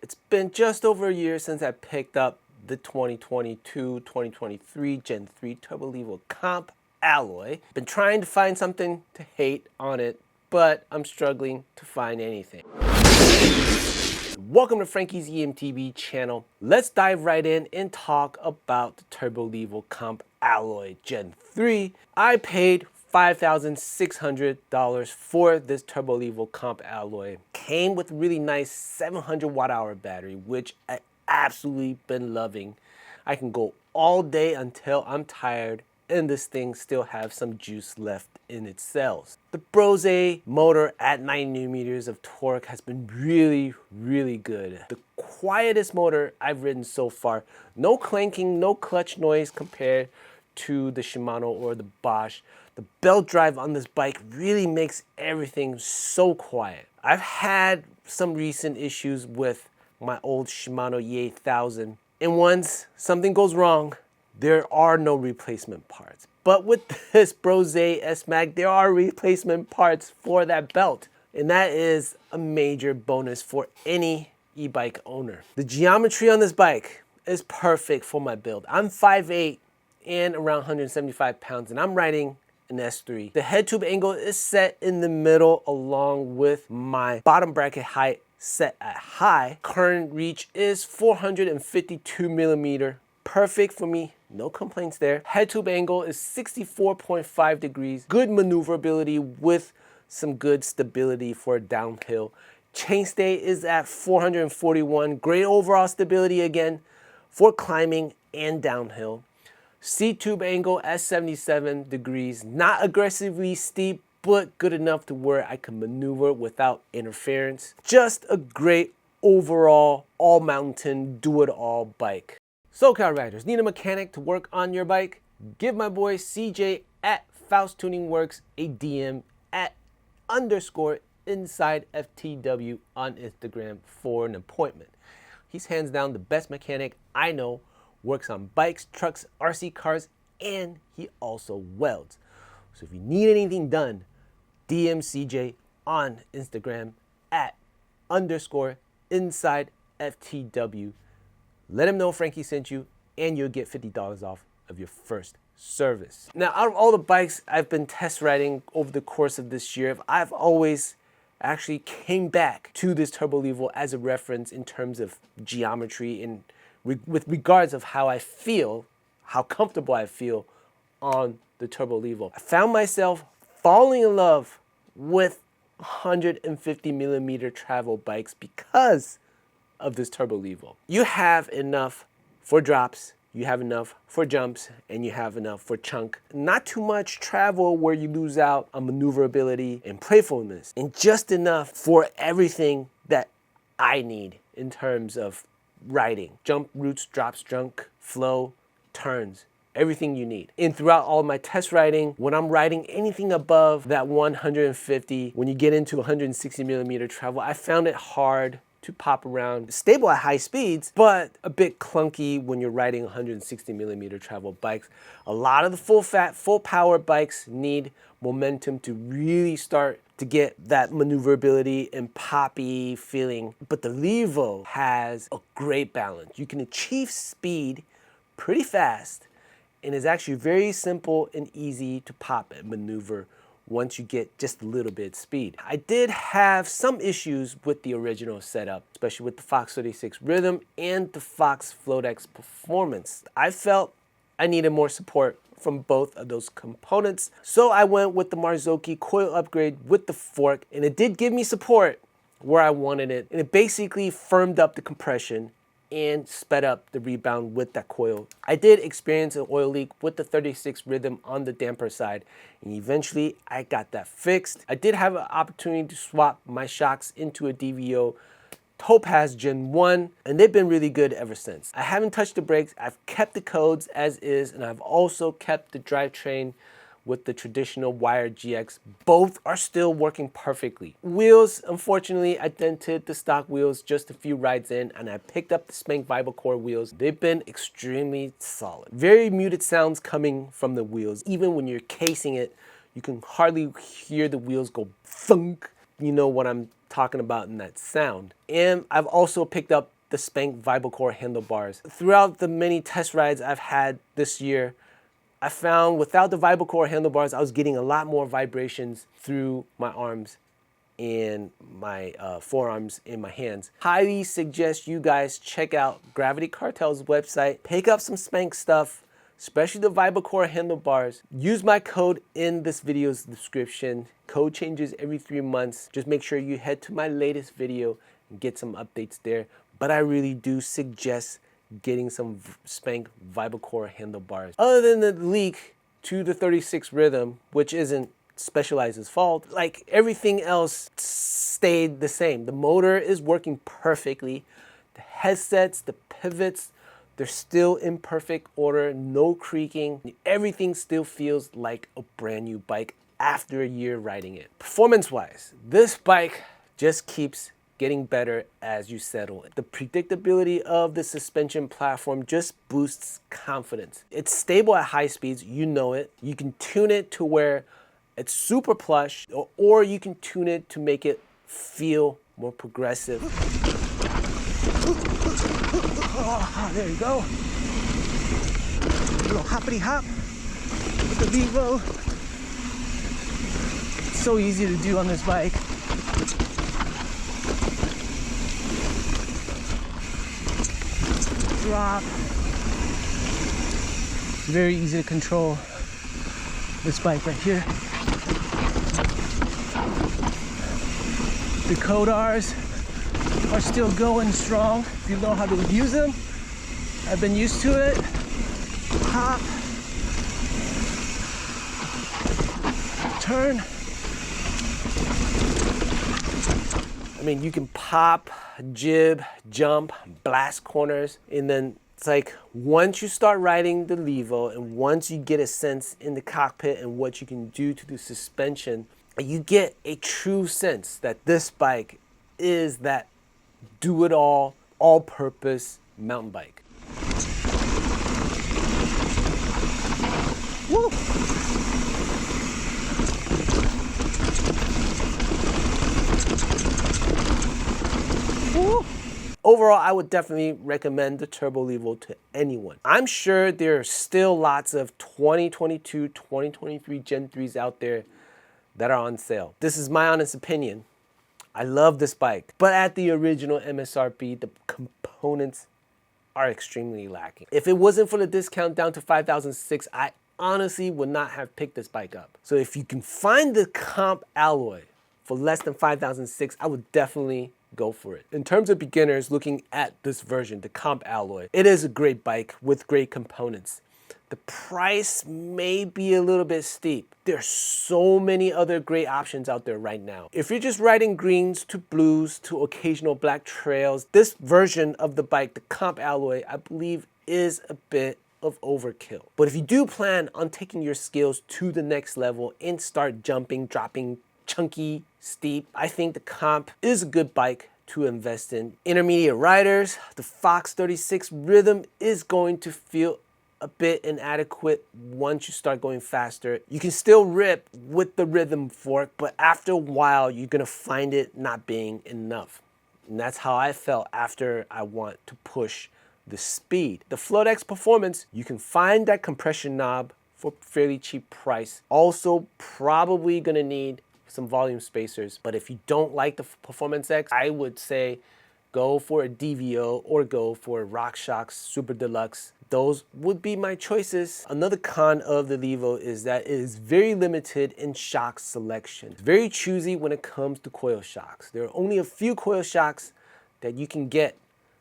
It's been just over a year since I picked up the 2022-2023 Gen 3 Turbo Levo Comp alloy. Been trying to find something to hate on it, but I'm struggling to find anything. Welcome to Frankie's eMTB channel. Let's dive right in and talk about the Turbo Levo Comp alloy Gen 3. I paid $5,600 for this Turbo Levo Comp alloy. Came with a really nice 700 watt hour battery, which I absolutely been loving. I can go all day until I'm tired, and this thing still have some juice left in its cells. The Brose motor at 90 Nm of torque has been really good. The quietest motor I've ridden so far. No clanking, no clutch noise compared to the Shimano or the Bosch. The belt drive on this bike really makes everything so quiet. I've had some recent issues with my old Shimano E8000, and once something goes wrong, there are no replacement parts. But with this Brose S-Mag, there are replacement parts for that belt, and that is a major bonus for any e-bike owner. The geometry on this bike is perfect for my build. I'm 5'8" and around 175 pounds, and I'm riding an S3. The head tube angle is set in the middle along with my bottom bracket height set at high. Current reach is 452 millimeter. Perfect for me, no complaints there. Head tube angle is 64.5 degrees. Good maneuverability with some good stability for downhill. Chainstay is at 441. Great overall stability again for climbing and downhill. Seat tube angle at 77 degrees. Not aggressively steep, but good enough to where I can maneuver without interference. Just a great overall all-mountain, do-it-all bike. So car riders, need a mechanic to work on your bike? Give my boy CJ at Faust Tuning Works a DM at _inside FTW on Instagram for an appointment. He's hands down the best mechanic I know, works on bikes, trucks, RC cars, and he also welds. So if you need anything done, DM CJ on Instagram at _inside FTW. Let him know Frankie sent you, and you'll get $50 off of your first service. Now, out of all the bikes I've been test riding over the course of this year, I've always actually came back to this Turbo Levo as a reference in terms of geometry and with regards of how I feel, how comfortable I feel on the Turbo Levo. I found myself falling in love with 150 millimeter travel bikes because of this Turbo Levo. You have enough for drops, you have enough for jumps, and you have enough for chunk. Not too much travel where you lose out on maneuverability and playfulness, and just enough for everything that I need in terms of riding. Jump, roots, drops, junk, flow, turns, everything you need. And throughout all my test riding, when I'm riding anything above that 150, when you get into 160 millimeter travel, I found it hard to pop around. Stable at high speeds, but a bit clunky when you're riding 160 millimeter travel bikes. A lot of the full fat, full power bikes need momentum to really start to get that maneuverability and poppy feeling. But the Levo has a great balance. You can achieve speed pretty fast, and is actually very simple and easy to pop and maneuver once you get just a little bit of speed. I did have some issues with the original setup, especially with the Fox 36 Rhythm and the Fox Floatex Performance. I felt I needed more support from both of those components, so I went with the Marzocchi coil upgrade with the fork, and it did give me support where I wanted it, and it basically firmed up the compression and sped up the rebound with that coil. I did experience an oil leak with the 36 Rhythm on the damper side, and eventually I got that fixed. I did have an opportunity to swap my shocks into a DVO Topaz Gen 1, and they've been really good ever since. I haven't touched the brakes, I've kept the codes as is, and I've also kept the drivetrain with the traditional wired GX. Both are still working perfectly. Wheels, unfortunately, I dented the stock wheels just a few rides in, and I picked up the Spank Vibocore wheels. They've been extremely solid. Very muted sounds coming from the wheels. Even when you're casing it, you can hardly hear the wheels go thunk. You know what I'm talking about in that sound. And I've also picked up the Spank VibraCore handlebars. Throughout the many test rides I've had this year, I found without the VibraCore handlebars, I was getting a lot more vibrations through my arms and my forearms and my hands. Highly suggest you guys check out Gravity Cartel's website, pick up some Spank stuff, especially the VibraCore handlebars. Use my code in this video's description. Code changes every 3 months. Just make sure you head to my latest video and get some updates there. But I really do suggest getting some Spank VibraCore handlebars. Other than the leak to the 36 rhythm, which isn't Specialized's fault, like everything else stayed the same. The motor is working perfectly. The headsets, the pivots, they're still in perfect order, no creaking. Everything still feels like a brand new bike after a year riding it. Performance-wise, this bike just keeps getting better as you settle in. The predictability of the suspension platform just boosts confidence. It's stable at high speeds, you know it. You can tune it to where it's super plush, or you can tune it to make it feel more progressive. Oh, there you go. A little hoppity hop with the Levo. It's so easy to do on this bike. Drop. Very easy to control this bike right here. The Codars are still going strong if you know how to use them. I've been used to it. Hop. Turn. I mean, you can pop, jib, jump, blast corners, and then it's like once you start riding the Levo and once you get a sense in the cockpit and what you can do to the suspension, you get a true sense that this bike is that do-it-all, all-purpose mountain bike. Woo! Woo! Overall, I would definitely recommend the Turbo Levo to anyone. I'm sure there are still lots of 2022, 2023 Gen 3s out there that are on sale. This is my honest opinion. I love this bike, but at the original MSRP, the components are extremely lacking. If it wasn't for the discount down to $5,006, I honestly would not have picked this bike up. So if you can find the comp alloy for less than $5,006, I would definitely go for it. In terms of beginners looking at this version, the comp alloy, it is a great bike with great components. The price may be a little bit steep. There's so many other great options out there right now. If you're just riding greens to blues to occasional black trails, this version of the bike, the comp alloy, I believe is a bit of overkill. But if you do plan on taking your skills to the next level and start jumping, dropping, chunky, steep, I think the comp is a good bike to invest in. Intermediate riders, the Fox 36 rhythm is going to feel a bit inadequate once you start going faster. You can still rip with the rhythm fork, but after a while, you're gonna find it not being enough. And that's how I felt after I want to push the speed. The FloatX Performance, you can find that compression knob for a fairly cheap price. Also, probably gonna need some volume spacers, but if you don't like the Performance X, I would say go for a DVO or go for a RockShox Super Deluxe. Those would be my choices. Another con of the Levo is that it is very limited in shock selection. It's very choosy when it comes to coil shocks. There are only a few coil shocks that you can get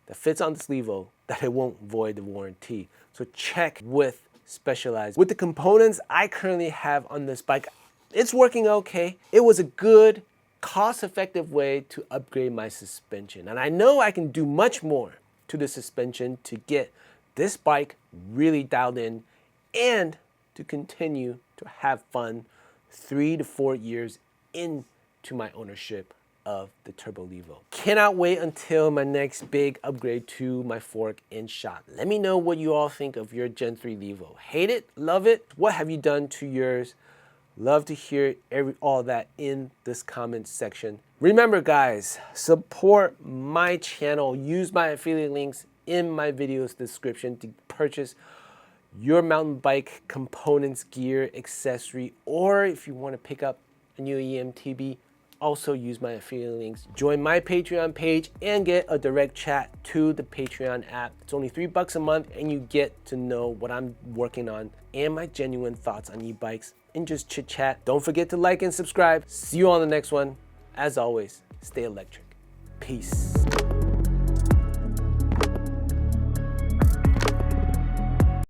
that fits on this Levo that it won't void the warranty. So check with Specialized. With the components I currently have on this bike, it's working okay. It was a good, cost-effective way to upgrade my suspension. And I know I can do much more to the suspension to get this bike really dialed in and to continue to have fun 3 to 4 years into my ownership of the Turbo Levo. Cannot wait until my next big upgrade to my fork and shock. Let me know what you all think of your Gen 3 Levo. Hate it? Love it? What have you done to yours? Love to hear all that in this comment section. Remember guys, support my channel. Use my affiliate links in my video's description to purchase your mountain bike components, gear, accessory, or if you want to pick up a new eMTB, also use my affiliate links. Join my Patreon page and get a direct chat to the Patreon app. It's only $3 a month and you get to know what I'm working on and my genuine thoughts on e-bikes and just chit chat. Don't forget to like and subscribe. See you on the next one. As always, stay electric. Peace.